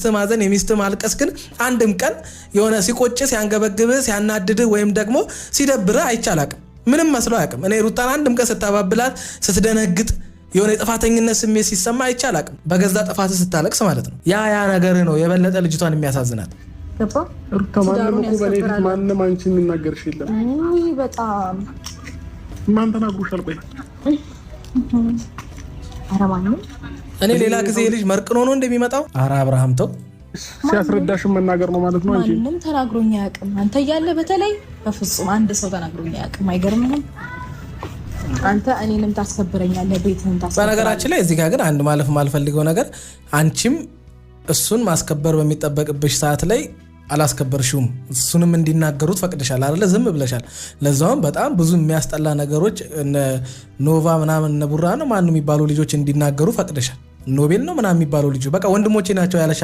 የሚስት ማዘን የሚስት ማልቀስ ግን አንድም ቀን የሆነ ሲቆጭ ሲያንገበግብ ሲያናድድ ወይም ደግሞ ሲደብር አይቻላቅም ምንም መስሎ አያውቅም እኔ ሩታን አንድም ቀን ስታባብላት ስትደነግጥ የሆነ ጥፋተኝነት ስሜት ሲሰማ አይቻላቅም በገዛ ጥፋት ስታለቅስ ማለት ነው ያ ነገር ነው የበለጠ ልጅቷን የሚያሳዝናት ገባ ሩታ ማንንም እኮ በኔት ማንንም አንቺን የሚናገርሽ የለም ውይ በጣም ማን ተናግሮሻል ቆይ አረማኝ እኔ ሌላ ጊዜ ልጅ መርቅኖ ነው እንደሚመጣው አራ አብርሃም ተው ሲያስረዳሽ መናገር ነው ማለት ነው እንጂ ማንንም ተናግሮኝ አያውቅም አንተ ያለ በተለይ በፍጹም አንድ ሰው ተናግሮኝ አያውቅም አይገርምህም አንተ እኔንም ታስከብረኛለህ ቤትህን ታስከብረኛለህ በነገራችን ላይ እዚህ ጋር ግን አንድ ማለፍ ማልፈልገው ነገር አንቺም እሱን ማስከበር በሚጠበቅብሽ ሰዓት ላይ አላስከበርሽውም እሱንም እንዲናገሩት ፈቅደሻል አይደለ ዝም ብለሻል ለዛውም በጣም ብዙ የሚያስጠላ ነገሮች ኖቫ ምናምን ነቡራ ነው ማን የሚባሉ ልጆች እንዲናገሩ ፈቅደሻል ኖቤል ነው ምናምን የሚባሉ ልጆች በቃ ወንድሞቼ ናቸው ያለሻ